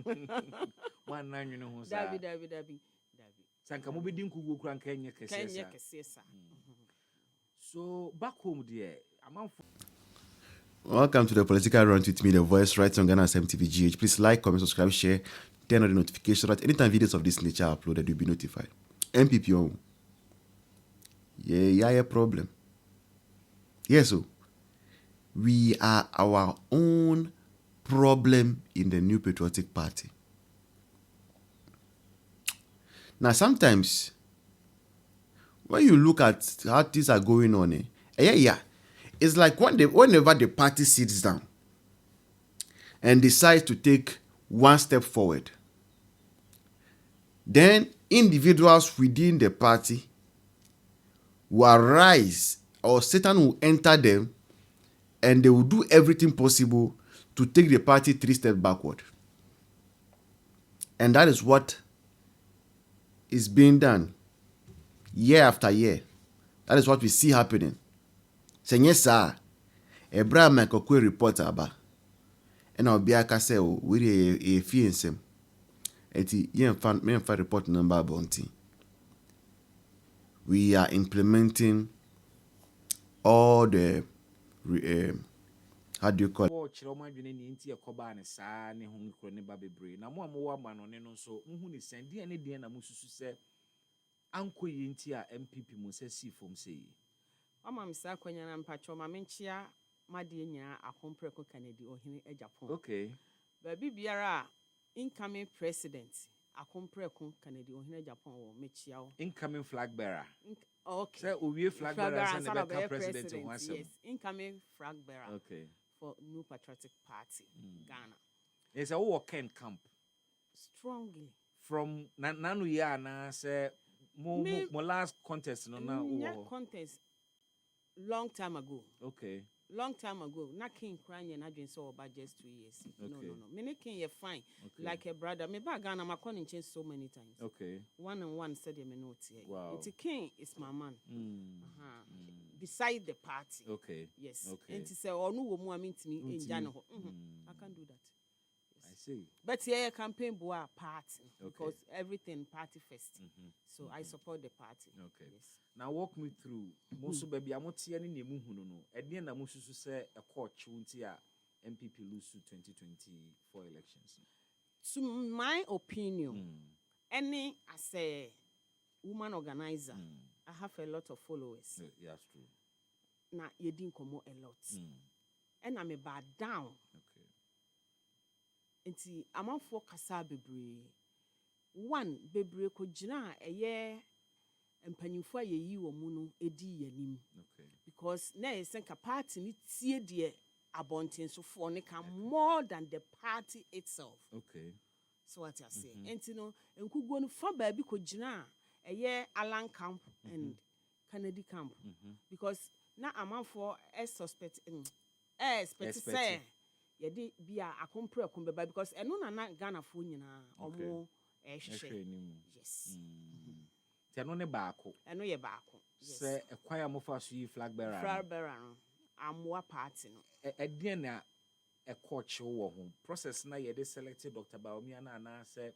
One nine, you know, Dabi. Sanka Mobidin Kugu Kenya Kesa. So back home, dear, Welcome to the Political Run with me, the voice right on Ghana's MTVGH. Please like, comment, subscribe, share, turn on the notification so that anytime videos of this nature are uploaded, you'll be notified. NPP on. Yeah, problem. Yes, so we are our own problem in the New Patriotic Party. Now, sometimes when you look at how things are going on, it's like whenever the party sits down and decides to take one step forward, then individuals within the party will arise, or Satan will enter them, and they will do everything possible to take the party 3 steps backward. And that is what is being done year after year. That is what we see happening. Senye sa, Ebra Mekokwe report aba. And AyEka say, we a fee in sem. Eti, me report number bounty. We are implementing all the, how do you call it? MPP Musesi from say. Misa kwenya na mpacho mamenchia madi nya akompreko Kennedy ohine Japan. Okay. Baby biara incoming president akompreko Kennedy ohine Japan wo mechia wo. Incoming flag bearer. Okay. Say we flag bearer and the president in one. Yes, incoming flag bearer. Okay. For New Patriotic Party, Ghana. It's a war Ken camp. Strongly. From nanu ya na say mo last contest no na contest long time ago. Okay. Long time ago. Na king crying and I just saw about just 2 years. Okay. No. Me king you fine. Okay. Like a brother. Me ba Ghana ma calling change so many times. Okay. 1-on-1 said me note here. Wow. It's a king is my man. Beside the party. Okay. Yes. Okay. And to say oh no wo I mean to me in Ghana. I can do that. I see. But here campaign boa party because everything party first. So I support the party. Okay. Yes. Now walk me through. Most baby amotia ni nemu hunu no. Edien na mususu say a court chunti a MPP lose 2024 elections. To my opinion, any as a woman organizer, I have a lot of followers. Yeah, that's true. Na you didn't come a lot. And I'm a bad down. Okay. Nti amanfo kasa bebre one bebre ko gina eye empanyimfo ayeyi wo mu no edi yanim. Okay. Because na esenka party ni tie de abonten so for ne can more than the party itself. Okay. So what I say. Nti no enkugo no fa ba bi ko gina eye Alan camp and Kennedy camp. Because na amanfo suspect say yedi bia akompre akombeba because eno na Ghana fo nyina omo ehwehwe. Yes. Eno ne baako. Eno ye baako. Yes. Say ekwaya mofa so yi flag bearer. Flag bearer no amwa party no. Edien na coach wo ho. Process na yede selected Dr. Baomia na say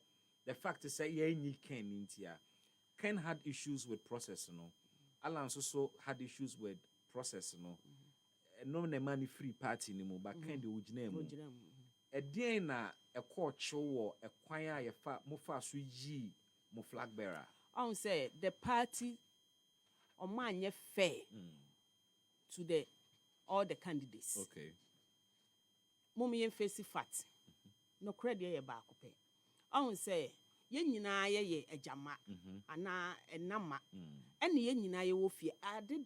the fact is say ye nyi Ken intia. Ken had issues with process no. Alan so had issues with process no. No ne money free party ni mo but kind of ujina mu edien na coach wo ekwan a ye fa mo fa so yi mo flag bearer on say the party omanye fair to the all the candidates. Okay. Momi yen face fat no credit ye ba akopɛ on say ye nyina ye ejama ana enama ene ye nyina ye wo fie ade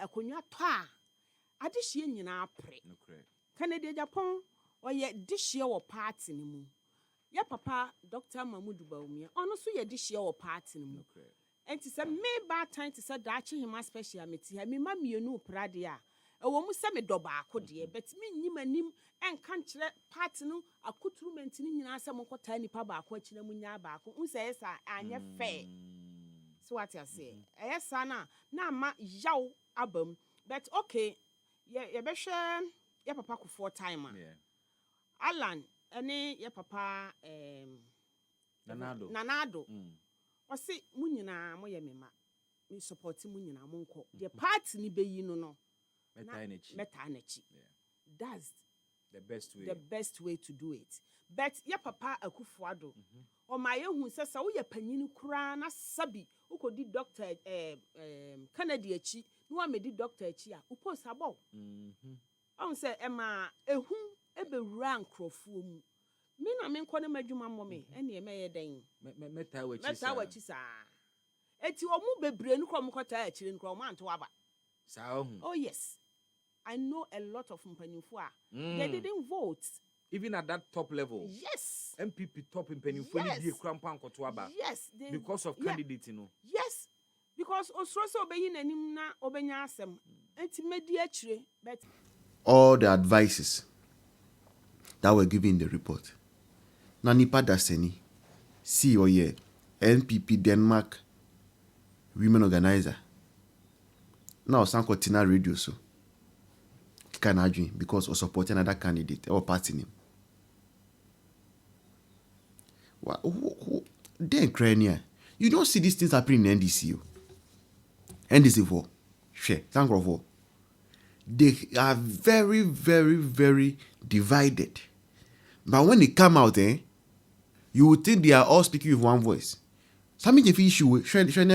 akonwa to a adihye nyina apre Kennedy Japan oye dihye wo party ni mu ya papa Dr. Mahmoud Baumia ono so ye dihye wo party ni mu enti se me ba time to say daachi hima special meeting ha me ma mienu prade a ewo mu se me doba akode but me nyimanim enka nkire party no accoutrement ni nyina se mo kota nipa ba akwa kire mu nya ba akwa unse esa anye fair. So what I say esa na ma yaw abam but okay. Yeah, be sure. Yeah, papa ku 4 time. Yeah. Alan, ene ye papa nanado o se mu nyina mo ye mema me support mu nyina mo nko the party ni beyi no meta na chi that's the best way to do it. But ye papa Akufuado o ma ye hu se wo ye panyini kura na sabi ukodi doctor Kennedy achi no wa medi doctor achi a upo sabo on say ema ehu ebewura nkrofo mu me na me nkɔ na madwuma mmɔ me ene e meye den meta wachi sa eti omu bebre nu kɔ mkɔta achire nu kɔ omu anto aba sa oh yes, I know a lot of mpanyinfo a they didn't vote even at that top level. Yes, MPP top mpanyinfo ni die krampa nkoto aba. Yes, because of candidate, you know. Yes, because osro so obeyi nanim na obenya asem enti medi achire. But all the advices that were given in the report, Nanipa Daseni, CEO here, NPP Denmark Women Organizer. Now Sanko Tina Radio so can argue because of supporting another candidate or party name. Then Ukraine, you don't see these things happening in NDC. NDC for share, thank God for. They are very, very, very divided. But when they come out, you would think they are all speaking with one voice. Something if issue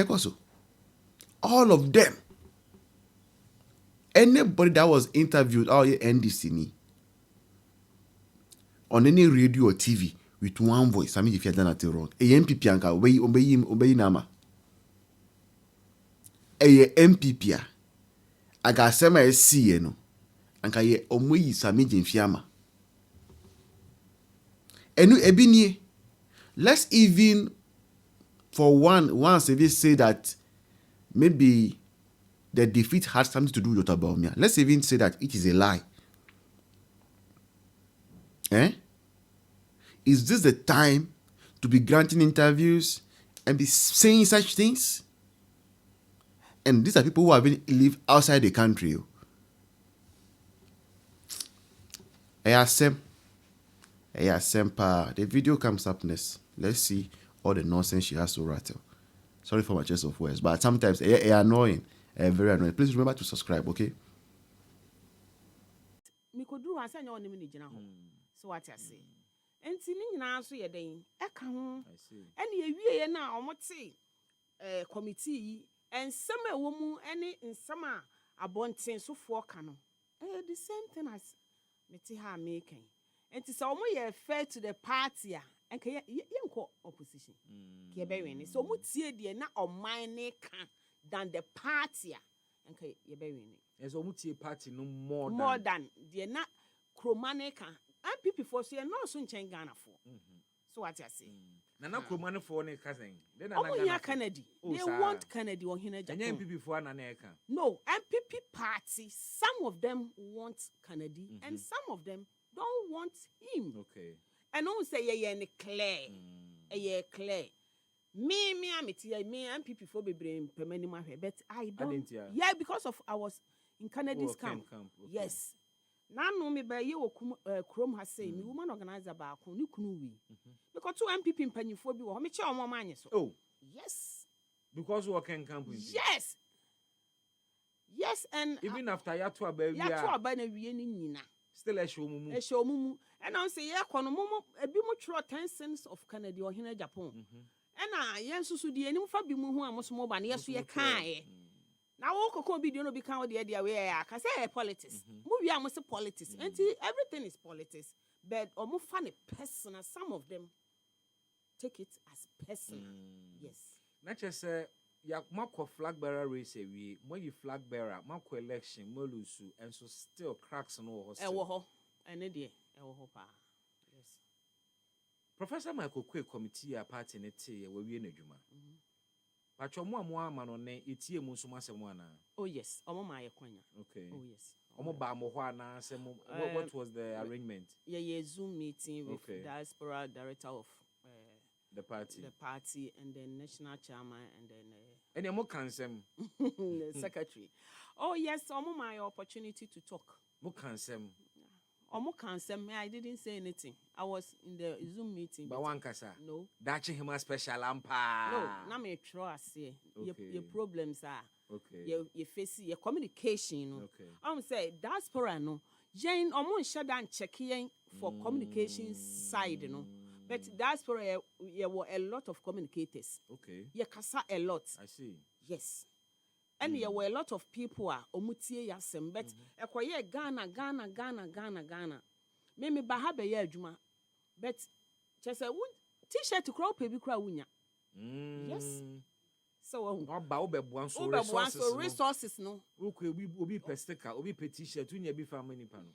also. All of them. Anybody that was interviewed out here NDC on any radio or TV with one voice, I mean if you done nothing wrong. A MPP anka obey nama. A MPP aga sema esi no anka ye omoyi sami jemfiama. Enu ebinie. Let's even for once if you say that maybe the defeat had something to do with Otabomia. Let's even say that it is a lie. Is this the time to be granting interviews and be saying such things? And these are people who have been live outside the country. The video comes up next. Let's see all the nonsense she has to rattle. Sorry for my choice of words, but sometimes they are annoying. Very annoying. Please remember to subscribe, okay? Mikoduru asa nya onim ni gina ho. So what I say. Enti ni nyina so ye den. Eka ho. Ene ewie ye na omote committee yi ensem ewo mu ene nsem a abonten sofo ka no. The same thing as meti ha making. Enti so omo ye fair to the party a enka ye nko opposition. Ke be wen. So omo tie de na oman ne ka than the party enka ye be win. Yes, omutie party no more than the na kromane kan MPP for so no so nchen Ghana for. So what I say. Na kromane for ne kasen. Then na Kennedy. They want Kennedy on hina Japan. MPP for na eka. No, MPP party, some of them want Kennedy and some of them don't want him. Okay. And on say ye clear. Clear. Me MPP for be brain permanent my but I don't. Yeah, because of I was in Kennedy's camp. Okay. Yes. Now no me by you Chrome has say me woman organizer ba ko ni kunu wi. Because two MPP mpanyifo bi wo me che omo manye so. Oh. Yes. Because we can camp with. Yes. Yes, and even after ya to aba wi a. Ya to aba na wie ni nyina. Still a show mumu. A show mumu. And I say ya kono momo ebi mo tro 10 cents of Kennedy or hina Japan. Ena yensusu di enim fa bi mu hu amosomo ba na yeso ye kan na wo kokon bi di no bi kan wo de we ya ka say politics mu wi amoso politics everything is politics but omo fa ne personal, some of them take it as personal. Yes, na che say ya makọ flag bearer race we when you flag bearer makọ election mo lose and so still cracks no ho e wo ho ene de e wo ho pa. Professor Michael Kwe committee a party nete we wie na dwuma. Pacho mo ama no ne etie mu nso masem ana. Oh yes, omo ma ye kwanya. Okay. Oh yes. Omo ba mo ho ana asem what was the arrangement? Yeah, Zoom meeting with diaspora director of the party and then national chairman and then and emo kansem the secretary. Oh yes, omo my opportunity to talk. Mo kansem. Omo can say me, I didn't say anything. I was in the Zoom meeting. But one kasa. No. Dachi him a special ampa. No, na me trust say your problems are Okay. your face your communication, no. Okay. I'm say diaspora no. Jane omo shut down check for communication side, no. But diaspora there were a lot of communicators. Okay. You kasa a lot. I see. Yes. And there were a lot of people omutie yasem but ekoye Ghana. Me bahabe ye adwuma. But just a t-shirt to crop baby cry wunya. Yes. So resources no. Okay, obi per sticker, obi per t-shirt, unya bi family nipa no.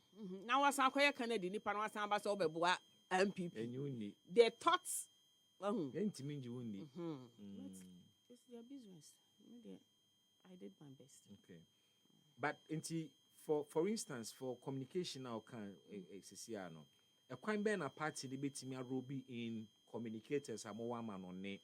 Now was akoye Kennedy nipa no asan ba so obeboa NPP. Enyu Their thoughts. Entimi nji wonni. It's their business. I did my best. Okay. But for instance, for communication now can no. A kwan be na party de betimi arobi in communicators amowa man on ne